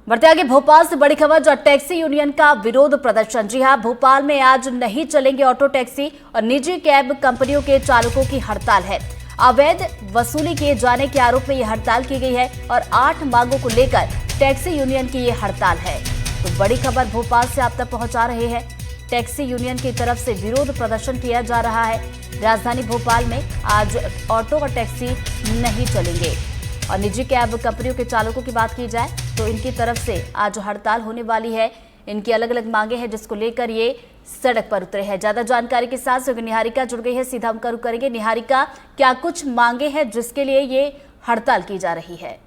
बढ़ते आगे भोपाल से बड़ी खबर, जो टैक्सी यूनियन का विरोध प्रदर्शन। जी हां, भोपाल में आज नहीं चलेंगे ऑटो टैक्सी और निजी कैब कंपनियों के चालकों की हड़ताल है। अवैध वसूली किए जाने के आरोप में यह हड़ताल की गई है और 8 मांगों को लेकर टैक्सी यूनियन की यह हड़ताल है। तो बड़ी खबर भोपाल से आप तक पहुंचा रहे हैं। टैक्सी यूनियन की तरफ से विरोध प्रदर्शन किया जा रहा है। राजधानी भोपाल में आज ऑटो और टैक्सी नहीं चलेंगे। और निजी कैब कंपनियों के चालकों की बात की जाए तो इनकी तरफ से आज हड़ताल होने वाली है। इनकी अलग अलग मांगे हैं जिसको लेकर ये सड़क पर उतरे हैं। ज्यादा जानकारी के साथ निहारिका जुड़ गई है, सीधा हम रुख करेंगे। निहारिका, क्या कुछ मांगे हैं जिसके लिए ये हड़ताल की जा रही है?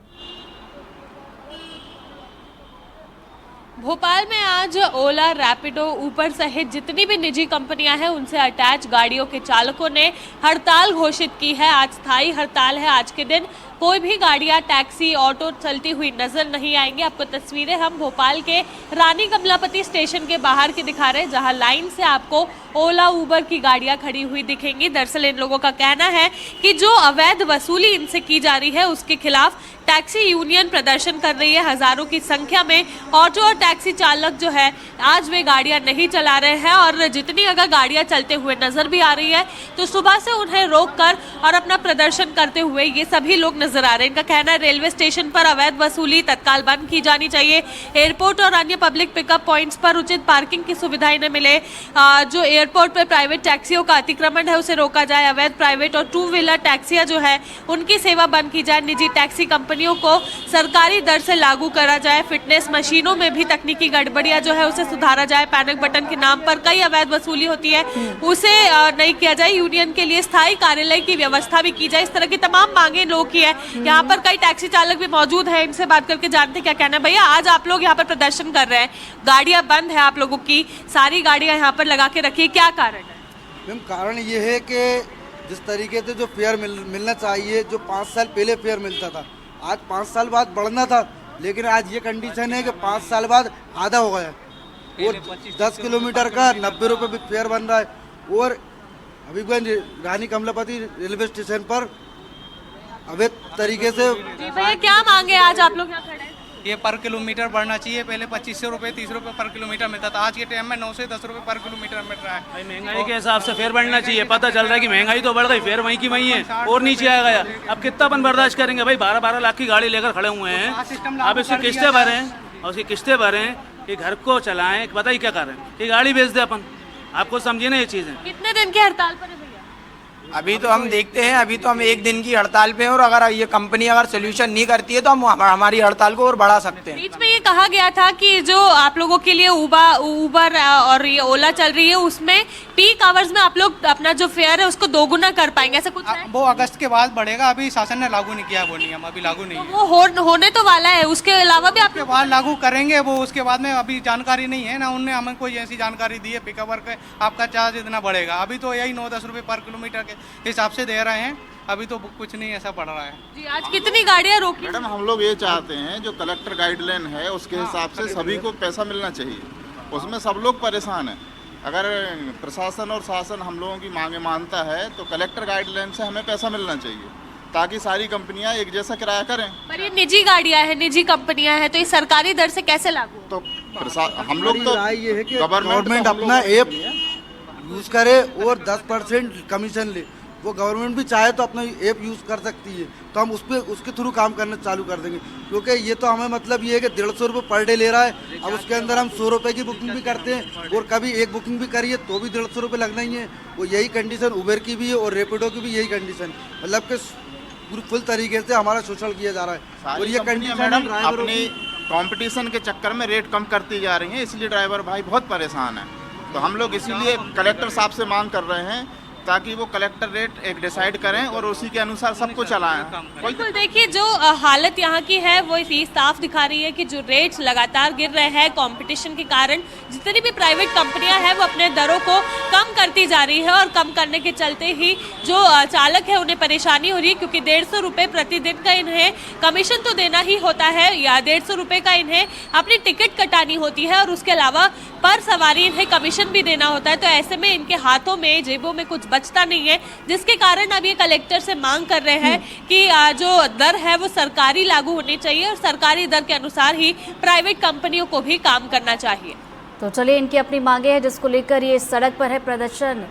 भोपाल में आज ओला, रैपिडो, उबर सहित जितनी भी निजी कंपनियां हैं उनसे अटैच गाड़ियों के चालकों ने हड़ताल घोषित की है। आज स्थायी हड़ताल है। आज के दिन कोई भी गाड़ियां, टैक्सी, ऑटो चलती हुई नजर नहीं आएंगी। आपको तस्वीरें हम भोपाल के रानी कमलापति स्टेशन के बाहर की दिखा रहे हैं, जहां लाइन से आपको ओला, उबर की गाड़ियां खड़ी हुई दिखेंगी। दरअसल इन लोगों का कहना है कि जो अवैध वसूली इनसे की जा रही है उसके खिलाफ टैक्सी यूनियन प्रदर्शन कर रही है। हजारों की संख्या में ऑटो और टैक्सी चालक जो है आज वे गाड़ियां नहीं चला रहे हैं और जितनी अगर गाड़ियां चलते हुए नजर भी आ रही है तो सुबह से उन्हें रोककर और अपना प्रदर्शन करते हुए ये सभी लोग नजर आ रहे हैं। इनका कहना है रेलवे स्टेशन पर अवैध वसूली तत्काल बंद की जानी चाहिए। एयरपोर्ट और अन्य पब्लिक पिकअप पॉइंट्स पर उचित पार्किंग की सुविधाएं न मिले। जो एयरपोर्ट पर प्राइवेट टैक्सियों का अतिक्रमण है उसे रोका जाए। अवैध प्राइवेट और 2 व्हीलर टैक्सियां जो है उनकी सेवा बंद की जाए। निजी टैक्सी कंपनियों को सरकारी दर से लागू करा जाए। फिटनेस मशीनों में भी तकनीकी गड़बड़ियां जो है उसे सुधारा जाए। पैनिक बटन के नाम पर कई अवैध वसूली होती है उसे नहीं किया जाए। यूनियन के लिए स्थायी कार्यालय की व्यवस्था भी की जाए। इस तरह की तमाम मांगे लोगों की है। यहाँ पर कई टैक्सी चालक भी मौजूद है, इनसे बात करके जानते क्या कहना है। भैया, आज आप लोग यहाँ पर प्रदर्शन कर रहे हैं, गाड़ियां बंद है आप लोगों की, सारी गाड़ियां यहाँ पर लगा के रखी है, क्या कारण है? मैम, कारण ये है कि जिस तरीके से जो फेयर मिलना चाहिए, जो 5 साल पहले फेयर मिलता था, आज 5 साल बाद बढ़ना था, लेकिन आज ये कंडीशन है कि 5 साल बाद आधा हो गया और 10 किलोमीटर का 90 रुपये भी फेयर बन रहा है। और हबीबगंज रानी कमलापति रेलवे स्टेशन पर अवैध तरीके से। भैया, क्या मांगे आज आप लोग यहाँ खड़े हैं? ये पर किलोमीटर बढ़ना चाहिए। पहले 2500 रुपये 30 रुपये पर किलोमीटर मिलता था, आज के टाइम में 9 से 10 रुपये पर किलोमीटर मिल रहा है। भाई, महंगाई के हिसाब से फेयर बढ़ना चाहिए। पता चल रहा है कि महंगाई तो बढ़ गई, फेयर वहीं की वहीं है और नीचे आ गया। अब कितना अपन बर्दाश्त करेंगे भाई? 12-12 लाख की गाड़ी लेकर खड़े हुए हैं। अब इसकी किस्तें भरें और उसकी किस्तें भरें कि घर को चलाएं, बताइए क्या करें कि गाड़ी बेच दे अपन? आपको समझिए ना ये चीज़ें। कितने दिन की हड़ताल पर है भैया? अभी तो हम देखते हैं, अभी तो हम 1 दिन की हड़ताल पे हैं और अगर ये कंपनी अगर सोल्यूशन नहीं करती है तो हम हमारी हड़ताल को और बढ़ा सकते हैं। बीच में ये कहा गया था कि जो आप लोगों के लिए उबर और ये ओला चल रही है उसमें पीक आवर्स में आप लोग अपना जो फेयर है उसको दोगुना कर पाएंगे, ऐसा कुछ है? वो अगस्त के बाद बढ़ेगा, अभी शासन ने लागू नहीं किया वो नियम, अभी लागू नहीं है। वो होने तो वाला है, उसके अलावा भी आप उसके बाद लागू करेंगे वो, उसके बाद में अभी जानकारी नहीं है ना, उनने हमें कोई ऐसी जानकारी दी है पिकअप के आपका चार्ज इतना बढ़ेगा। अभी तो यही 9-10 रुपये पर किलोमीटर के हिसाब से दे रहे हैं, अभी तो कुछ नहीं ऐसा बढ़ रहा है। जी, आज कितनी गाड़ियाँ रोकी? मैडम, हम लोग ये चाहते हैं जो कलेक्टर गाइडलाइन है उसके हिसाब से सभी को पैसा मिलना चाहिए। उसमें सब लोग परेशान हैं। अगर प्रशासन और शासन हम लोगों की मांगे मानता है तो कलेक्टर गाइडलाइन से हमें पैसा मिलना चाहिए ताकि सारी कंपनियां एक जैसा किराया करें। पर ये निजी गाड़ियां हैं, निजी कंपनियां हैं, तो ये सरकारी दर से कैसे लागू? तो हम लोग तो ये है कि गवर्नमेंट अपना ऐप यूज करे और 10% कमीशन ले। वो गवर्नमेंट भी चाहे तो अपना ऐप यूज़ कर सकती है, तो हम उसके थ्रू काम करना चालू कर देंगे। क्योंकि ये तो हमें मतलब ये है कि 150 रुपये पर डे ले रहा है। अब उसके अंदर हम 100 रुपये की बुकिंग भी करते हैं और कभी एक बुकिंग भी करिए तो भी 150 रुपये लगना ही है। वो यही कंडीशन उबर की भी है और रैपिडो की भी यही कंडीशन, मतलब कि फुल तरीके से हमारा शोषण किया जा रहा है। और ये कंडीशन मैडम अपनी कंपटीशन के चक्कर में रेट कम करती जा रही हैं, इसलिए ड्राइवर भाई बहुत परेशान है। तो हम लोग इसीलिए कलेक्टर साहब से मांग कर रहे हैं ताकि वो कलेक्टर रेट एक डिसाइड करें और उसी के अनुसार सबको चलाएं। बिल्कुल, देखिए जो हालत यहाँ की है वो ये साफ दिखा रही है कि जो रेट्स लगातार गिर रहे हैं कंपटीशन के कारण, जितनी भी प्राइवेट कंपनियां हैं वो अपने दरों को कम करती जा रही है और कम करने के चलते ही जो चालक है उन्हें परेशानी हो रही है, क्योंकि 150 रुपये प्रतिदिन का इन्हें कमीशन तो देना ही होता है या 150 रुपये का इन्हें अपनी टिकट कटानी होती है और उसके अलावा पर सवारी इन्हें कमीशन भी देना होता है। तो ऐसे में इनके हाथों में, जेबों में कुछ बचता नहीं है, जिसके कारण अब ये कलेक्टर से मांग कर रहे हैं कि जो दर है वो सरकारी लागू होनी चाहिए और सरकारी दर के अनुसार ही प्राइवेट कंपनियों को भी काम करना चाहिए। तो चलिए, इनकी अपनी मांगे हैं जिसको लेकर ये सड़क पर है, प्रदर्शन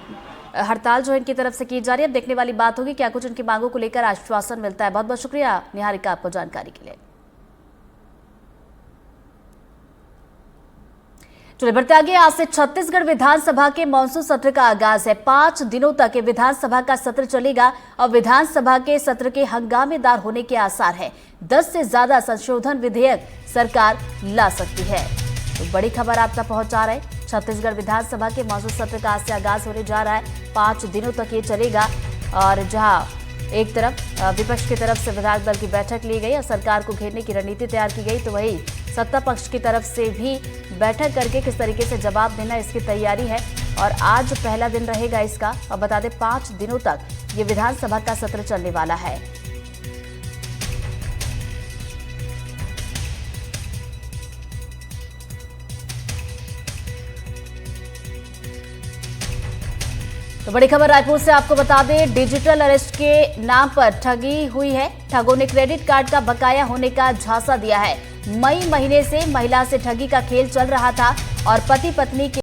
हड़ताल जो इनकी तरफ से की जा रही है। अब देखने वाली बात होगी क्या कुछ इनकी मांगों को लेकर आश्वासन मिलता है। बहुत बहुत शुक्रिया निहारिका आपको जानकारी के लिए। चलिए बढ़ते आगे। आज से छत्तीसगढ़ विधानसभा के मॉनसून सत्र का आगाज है। 5 दिनों तक ये विधानसभा का सत्र चलेगा और विधानसभा के सत्र के हंगामेदार होने के आसार है। 10 से ज्यादा संशोधन विधेयक सरकार ला सकती है। तो बड़ी खबर आप तक पहुंचा रहे हैं। छत्तीसगढ़ विधानसभा के मॉनसून सत्र का आज से आगाज होने जा रहा है। 5 दिनों तक ये चलेगा और जहां एक तरफ विपक्ष की तरफ से विधायक दल की बैठक ली गई और सरकार को घेरने की रणनीति तैयार की गई, तो वही सत्ता पक्ष की तरफ से भी बैठक करके किस तरीके से जवाब देना इसकी तैयारी है। और आज पहला दिन रहेगा इसका। और बता दें 5 दिनों तक ये विधानसभा का सत्र चलने वाला है। तो बड़ी खबर रायपुर से आपको बता दें, डिजिटल अरेस्ट के नाम पर ठगी हुई है। ठगों ने क्रेडिट कार्ड का बकाया होने का झांसा दिया है। मई महीने से महिला से ठगी का खेल चल रहा था और पति पत्नी के